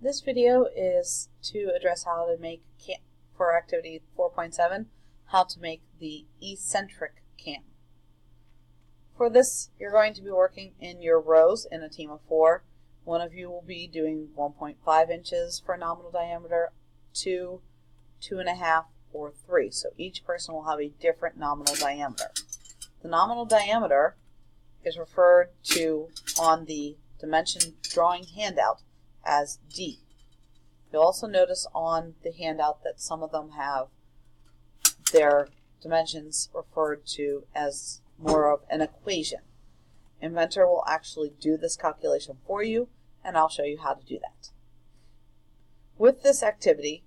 This video is to address how to make, for activity 4.7, how to make the eccentric cam. For this, you're going to be working in your rows in a team of 4. One of you will be doing 1.5 inches for nominal diameter, 2, 2.5, or 3. So each person will have a different nominal diameter. The nominal diameter is referred to on the dimension drawing handout as D. You'll also notice on the handout that some of them have their dimensions referred to as more of an equation. Inventor will actually do this calculation for you, and I'll show you how to do that. With this activity,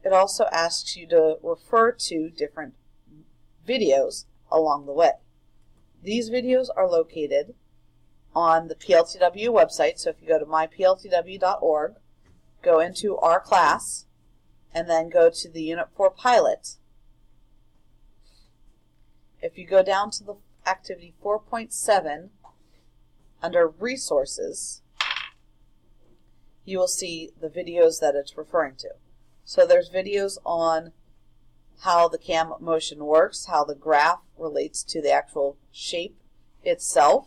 it also asks you to refer to different videos along the way. These videos are located on the PLTW website, so if you go to mypltw.org, go into our class, and then go to the Unit 4 pilot. If you go down to the activity 4.7, under resources, you will see the videos that it's referring to. So there's videos on how the cam motion works, how the graph relates to the actual shape itself,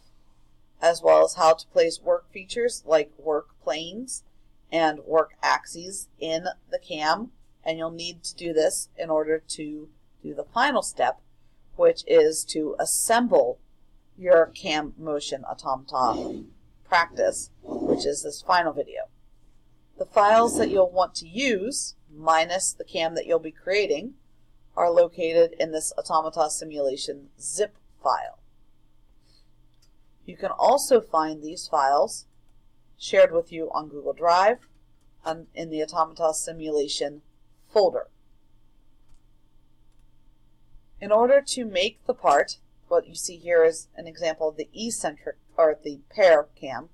as well as how to place work features like work planes and work axes in the cam. And you'll need to do this in order to do the final step, which is to assemble your cam motion automata practice, which is this final video. The files that you'll want to use, minus the cam that you'll be creating, are located in this automata simulation zip file. You can also find these files shared with you on Google Drive in the automata simulation folder. In order to make the part, what you see here is an example of the eccentric, or the pair cam.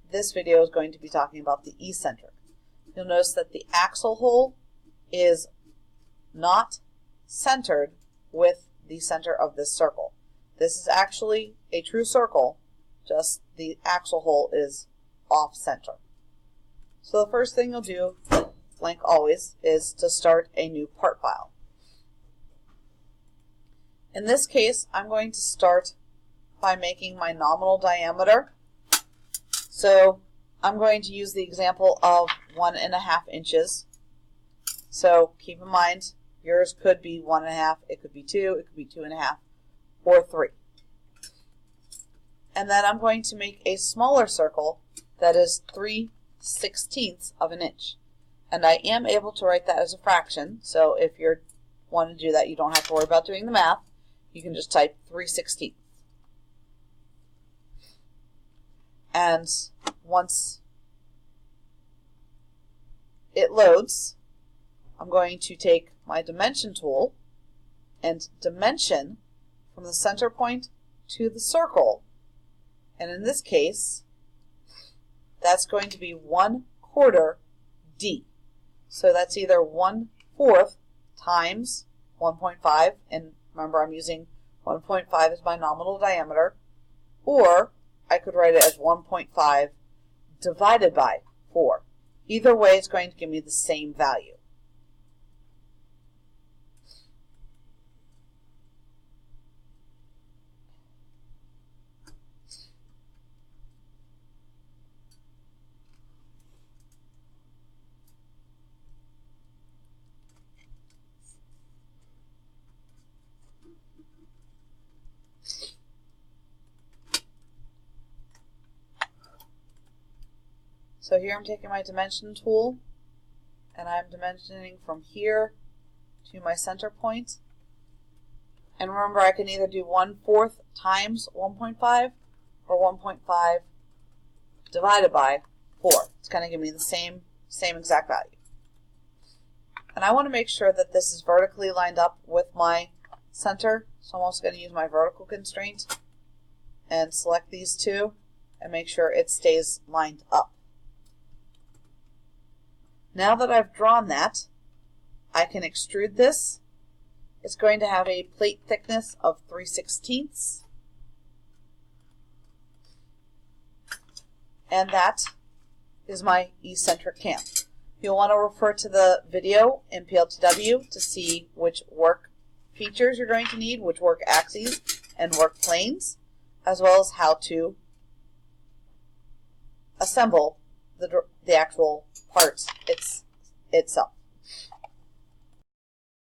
This video is going to be talking about the eccentric. You'll notice that the axle hole is not centered with the center of this circle. This is actually a true circle, just the axle hole is off center. So the first thing you'll do, like always, is to start a new part file. In this case, I'm going to start by making my nominal diameter. So I'm going to use the example of 1.5 inches. So keep in mind, yours could be 1.5, it could be 2, it could be 2.5, or 3. And then I'm going to make a smaller circle that is 3/16 of an inch. And I am able to write that as a fraction, so if you want to do that, you don't have to worry about doing the math. You can just type 3/16. And once it loads, I'm going to take my dimension tool and dimension from the center point to the circle. And in this case, that's going to be 1/4 D. So that's either 1/4 times 1.5, and remember I'm using 1.5 as my nominal diameter, or I could write it as 1.5 divided by 4. Either way, it's going to give me the same value. So here I'm taking my dimension tool, and I'm dimensioning from here to my center point. And remember, I can either do 1/4 times 1.5 or 1.5 divided by 4. It's going to give me the same exact value. And I want to make sure that this is vertically lined up with my center, so I'm also going to use my vertical constraint and select these two and make sure it stays lined up. Now that I've drawn that, I can extrude this. It's going to have a plate thickness of 3/16. And that is my eccentric cam. You'll want to refer to the video in PLTW to see which work features you're going to need, which work axes and work planes, as well as how to assemble the actual parts itself.